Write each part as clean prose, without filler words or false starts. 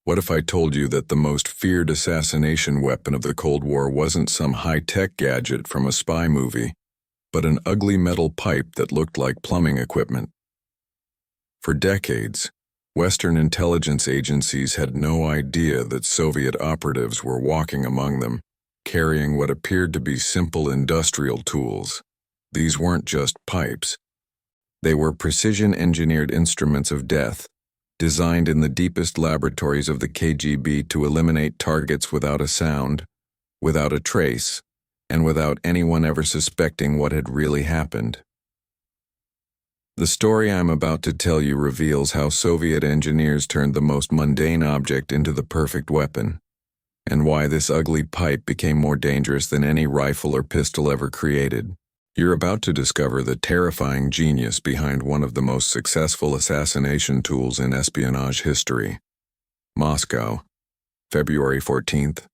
What if I told you that the most feared assassination weapon of the Cold War wasn't some high-tech gadget from a spy movie, but an ugly metal pipe that looked like plumbing equipment? For decades, Western intelligence agencies had no idea that Soviet operatives were walking among them, carrying what appeared to be simple industrial tools. These weren't just pipes. They were precision-engineered instruments of death, designed in the deepest laboratories of the KGB to eliminate targets without a sound, without a trace, and without anyone ever suspecting what had really happened. The story I'm about to tell you reveals how Soviet engineers turned the most mundane object into the perfect weapon, and why this ugly pipe became more dangerous than any rifle or pistol ever created. You're about to discover the terrifying genius behind one of the most successful assassination tools in espionage history. Moscow, February 14th,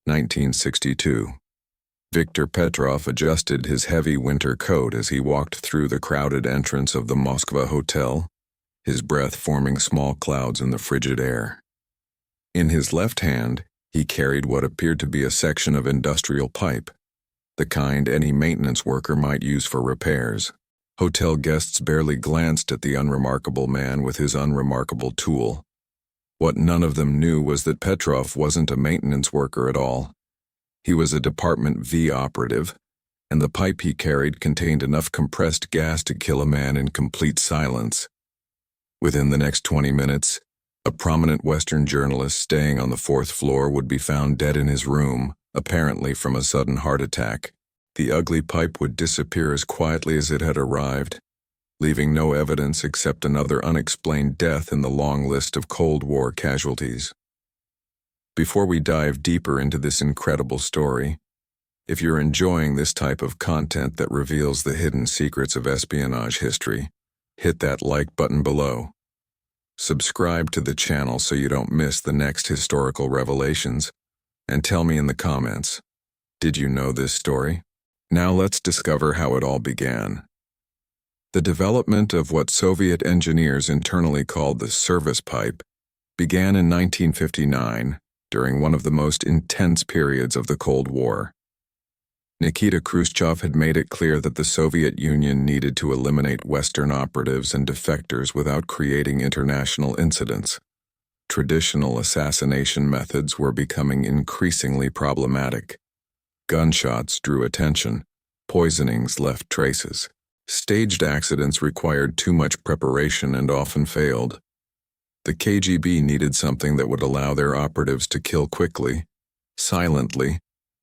1962. Viktor Petrov adjusted his heavy winter coat as he walked through the crowded entrance of the Moskva Hotel, his breath forming small clouds in the frigid air. In his left hand, he carried what appeared to be a section of industrial pipe, the kind any maintenance worker might use for repairs. Hotel guests barely glanced at the unremarkable man with his unremarkable tool. What none of them knew was that Petrov wasn't a maintenance worker at all. He was a Department V operative, and the pipe he carried contained enough compressed gas to kill a man in complete silence. Within the next 20 minutes, a prominent Western journalist staying on the 4th floor would be found dead in his room, apparently from a sudden heart attack. The ugly pipe would disappear as quietly as it had arrived, leaving no evidence except another unexplained death in the long list of Cold War casualties. Before we dive deeper into this incredible story, if you're enjoying this type of content that reveals the hidden secrets of espionage history, hit that like button below. Subscribe to the channel so you don't miss the next historical revelations, and tell me in the comments, did you know this story? Now let's discover how it all began. The development of what Soviet engineers internally called the service pipe began in 1959 during one of the most intense periods of the Cold War. Nikita Khrushchev had made it clear that the Soviet Union needed to eliminate Western operatives and defectors without creating international incidents. Traditional assassination methods were becoming increasingly problematic. Gunshots drew attention, poisonings left traces. Staged accidents required too much preparation and often failed. The KGB needed something that would allow their operatives to kill quickly, silently,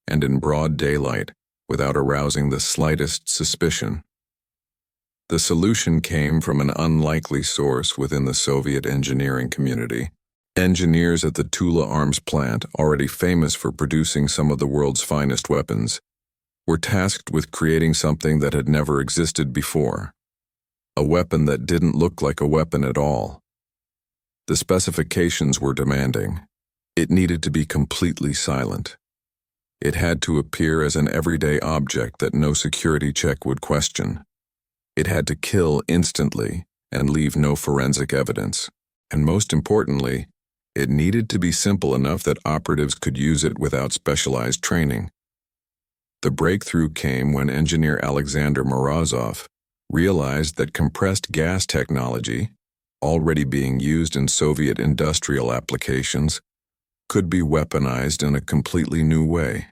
and in broad daylight, without arousing the slightest suspicion. The solution came from an unlikely source within the Soviet engineering community. Engineers at the Tula arms plant, already famous for producing some of the world's finest weapons, were tasked with creating something that had never existed before. A weapon that didn't look like a weapon at all. The specifications were demanding. It needed to be completely silent. It had to appear as an everyday object that no security check would question. It had to kill instantly and leave no forensic evidence. And most importantly, it needed to be simple enough that operatives could use it without specialized training. The breakthrough came when engineer Alexander Morozov realized that compressed gas technology, already being used in Soviet industrial applications, could be weaponized in a completely new way.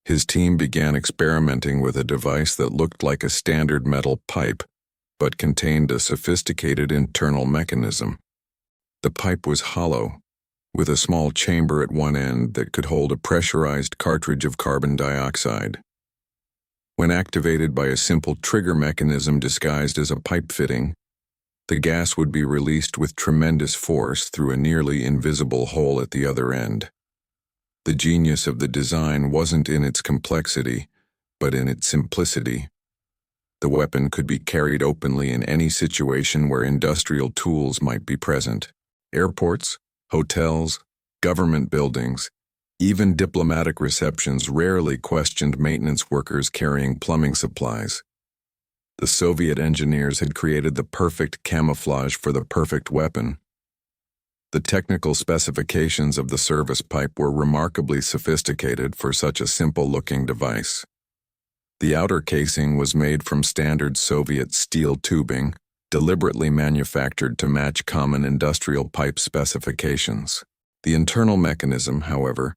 His team began experimenting with a device that looked like a standard metal pipe, but contained a sophisticated internal mechanism. The pipe was hollow, with a small chamber at one end that could hold a pressurized cartridge of carbon dioxide. When activated by a simple trigger mechanism disguised as a pipe fitting, the gas would be released with tremendous force through a nearly invisible hole at the other end. The genius of the design wasn't in its complexity, but in its simplicity. The weapon could be carried openly in any situation where industrial tools might be present. Airports, hotels, government buildings, even diplomatic receptions rarely questioned maintenance workers carrying plumbing supplies. The Soviet engineers had created the perfect camouflage for the perfect weapon. The technical specifications of the service pipe were remarkably sophisticated for such a simple-looking device. The outer casing was made from standard Soviet steel tubing, deliberately manufactured to match common industrial pipe specifications. The internal mechanism, however,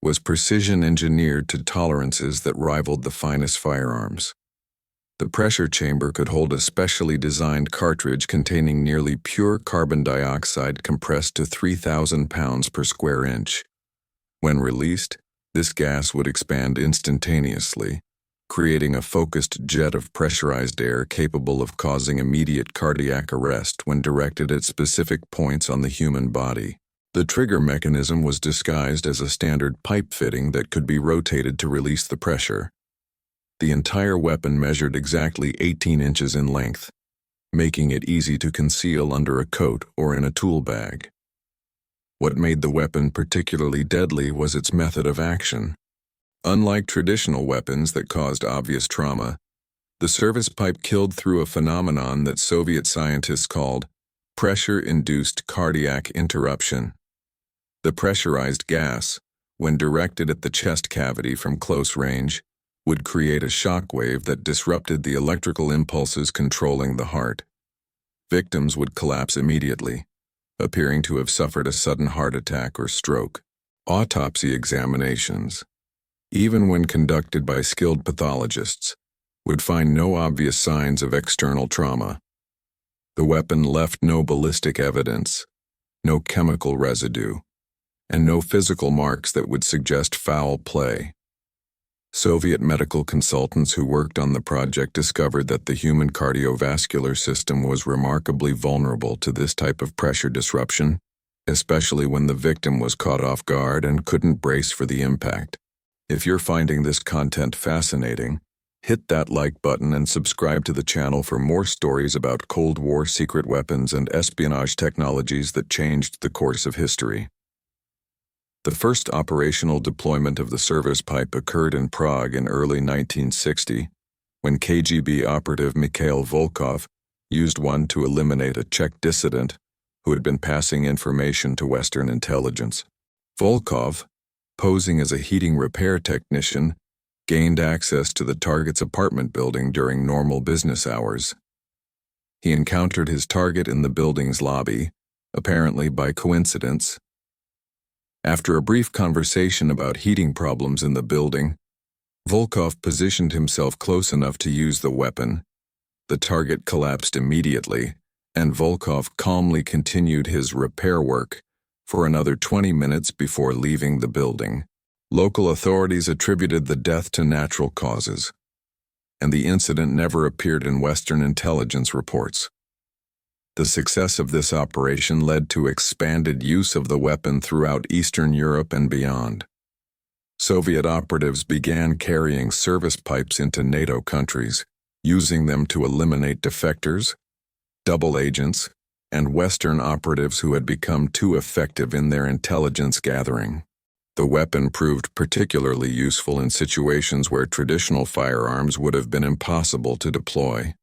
was precision-engineered to tolerances that rivaled the finest firearms. The pressure chamber could hold a specially designed cartridge containing nearly pure carbon dioxide compressed to 3,000 pounds per square inch. When released, this gas would expand instantaneously, creating a focused jet of pressurized air capable of causing immediate cardiac arrest when directed at specific points on the human body. The trigger mechanism was disguised as a standard pipe fitting that could be rotated to release the pressure. The entire weapon measured exactly 18 inches in length, making it easy to conceal under a coat or in a tool bag. What made the weapon particularly deadly was its method of action. Unlike traditional weapons that caused obvious trauma, the service pipe killed through a phenomenon that Soviet scientists called pressure-induced cardiac interruption. The pressurized gas, when directed at the chest cavity from close range, would create a shock wave that disrupted the electrical impulses controlling the heart. Victims would collapse immediately, appearing to have suffered a sudden heart attack or stroke. Autopsy examinations, even when conducted by skilled pathologists, would find no obvious signs of external trauma. The weapon left no ballistic evidence, no chemical residue, and no physical marks that would suggest foul play. Soviet medical consultants who worked on the project discovered that the human cardiovascular system was remarkably vulnerable to this type of pressure disruption, especially when the victim was caught off guard and couldn't brace for the impact. If you're finding this content fascinating, hit that like button and subscribe to the channel for more stories about Cold War secret weapons and espionage technologies that changed the course of history. The first operational deployment of the service pipe occurred in Prague in early 1960, when KGB operative Mikhail Volkov used one to eliminate a Czech dissident who had been passing information to Western intelligence. Volkov, posing as a heating repair technician, gained access to the target's apartment building during normal business hours. He encountered his target in the building's lobby, apparently by coincidence. After a brief conversation about heating problems in the building, Volkov positioned himself close enough to use the weapon. The target collapsed immediately, and Volkov calmly continued his repair work for another 20 minutes before leaving the building. Local authorities attributed the death to natural causes, and the incident never appeared in Western intelligence reports. The success of this operation led to expanded use of the weapon throughout Eastern Europe and beyond. Soviet operatives began carrying service pipes into NATO countries, using them to eliminate defectors, double agents, and Western operatives who had become too effective in their intelligence gathering. The weapon proved particularly useful in situations where traditional firearms would have been impossible to deploy.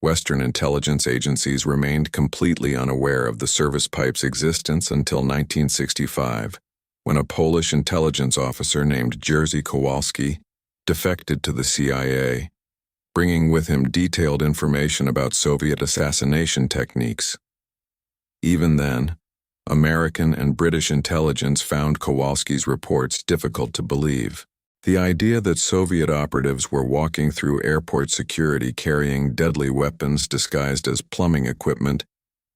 Western intelligence agencies remained completely unaware of the service pipe's existence until 1965, when a Polish intelligence officer named Jerzy Kowalski defected to the CIA, bringing with him detailed information about Soviet assassination techniques. Even then, American and British intelligence found Kowalski's reports difficult to believe. The idea that Soviet operatives were walking through airport security carrying deadly weapons disguised as plumbing equipment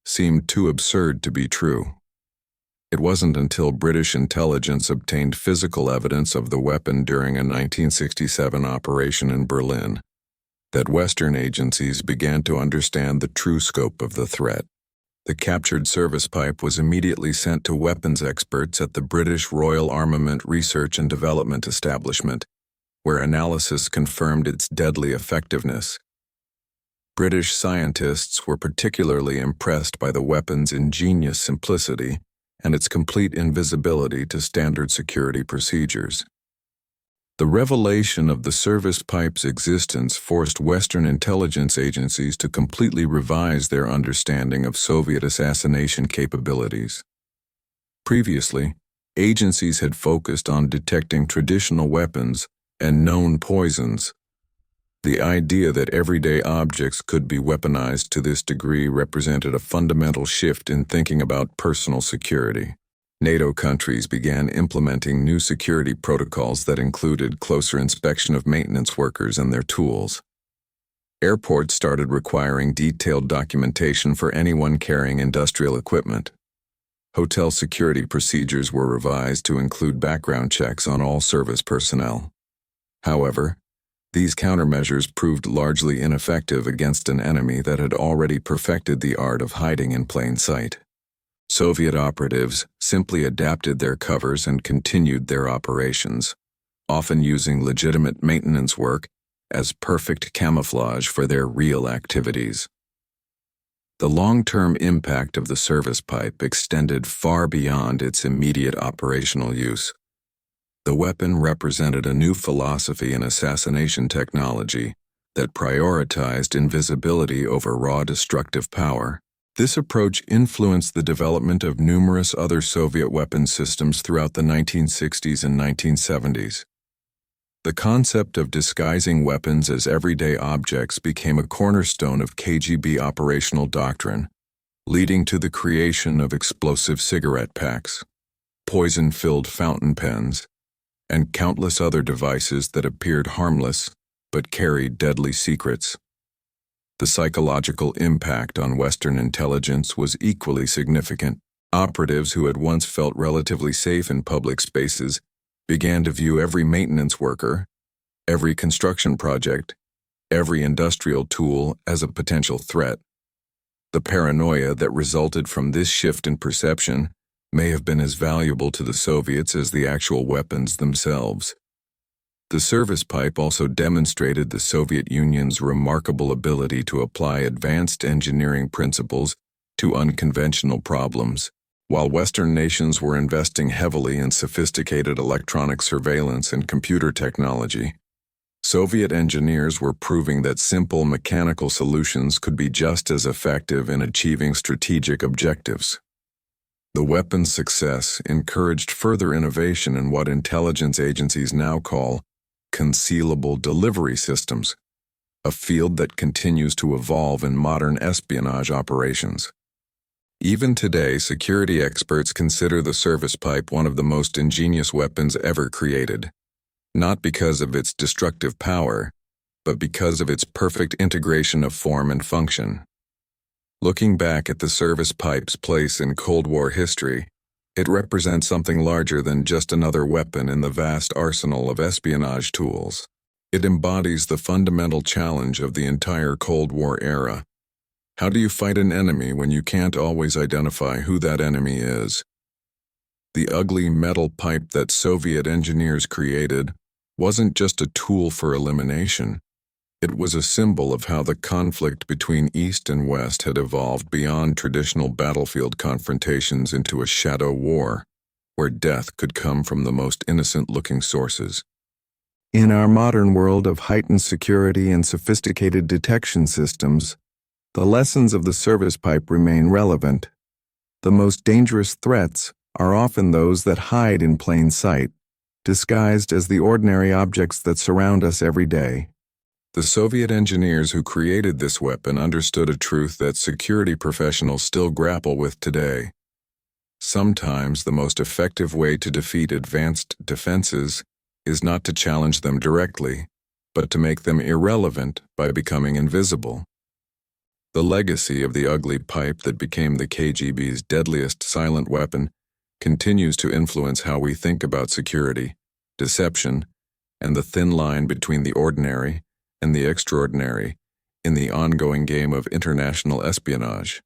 seemed too absurd to be true. It wasn't until British intelligence obtained physical evidence of the weapon during a 1967 operation in Berlin that Western agencies began to understand the true scope of the threat. The captured service pipe was immediately sent to weapons experts at the British Royal Armament Research and Development Establishment, where analysis confirmed its deadly effectiveness. British scientists were particularly impressed by the weapon's ingenious simplicity and its complete invisibility to standard security procedures. The revelation of the service pipe's existence forced Western intelligence agencies to completely revise their understanding of Soviet assassination capabilities. Previously, agencies had focused on detecting traditional weapons and known poisons. The idea that everyday objects could be weaponized to this degree represented a fundamental shift in thinking about personal security. NATO countries began implementing new security protocols that included closer inspection of maintenance workers and their tools. Airports started requiring detailed documentation for anyone carrying industrial equipment. Hotel security procedures were revised to include background checks on all service personnel. However, these countermeasures proved largely ineffective against an enemy that had already perfected the art of hiding in plain sight. Soviet operatives simply adapted their covers and continued their operations, often using legitimate maintenance work as perfect camouflage for their real activities. The long-term impact of the service pipe extended far beyond its immediate operational use. The weapon represented a new philosophy in assassination technology that prioritized invisibility over raw destructive power. This approach influenced the development of numerous other Soviet weapons systems throughout the 1960s and 1970s. The concept of disguising weapons as everyday objects became a cornerstone of KGB operational doctrine, leading to the creation of explosive cigarette packs, poison-filled fountain pens, and countless other devices that appeared harmless but carried deadly secrets. The psychological impact on Western intelligence was equally significant. Operatives who had once felt relatively safe in public spaces began to view every maintenance worker, every construction project, every industrial tool as a potential threat. The paranoia that resulted from this shift in perception may have been as valuable to the Soviets as the actual weapons themselves. The service pipe also demonstrated the Soviet Union's remarkable ability to apply advanced engineering principles to unconventional problems. While Western nations were investing heavily in sophisticated electronic surveillance and computer technology, Soviet engineers were proving that simple mechanical solutions could be just as effective in achieving strategic objectives. The weapon's success encouraged further innovation in what intelligence agencies now call concealable delivery systems, a field that continues to evolve in modern espionage operations. Even today, security experts consider the service pipe one of the most ingenious weapons ever created, not because of its destructive power, but because of its perfect integration of form and function. Looking back at the service pipe's place in Cold War history, it represents something larger than just another weapon in the vast arsenal of espionage tools. It embodies the fundamental challenge of the entire Cold War era. How do you fight an enemy when you can't always identify who that enemy is? The ugly metal pipe that Soviet engineers created wasn't just a tool for elimination. It was a symbol of how the conflict between East and West had evolved beyond traditional battlefield confrontations into a shadow war, where death could come from the most innocent-looking sources. In our modern world of heightened security and sophisticated detection systems, the lessons of the service pipe remain relevant. The most dangerous threats are often those that hide in plain sight, disguised as the ordinary objects that surround us every day. The Soviet engineers who created this weapon understood a truth that security professionals still grapple with today. Sometimes the most effective way to defeat advanced defenses is not to challenge them directly, but to make them irrelevant by becoming invisible. The legacy of the ugly pipe that became the KGB's deadliest silent weapon continues to influence how we think about security, deception, and the thin line between the ordinary and the extraordinary in the ongoing game of international espionage.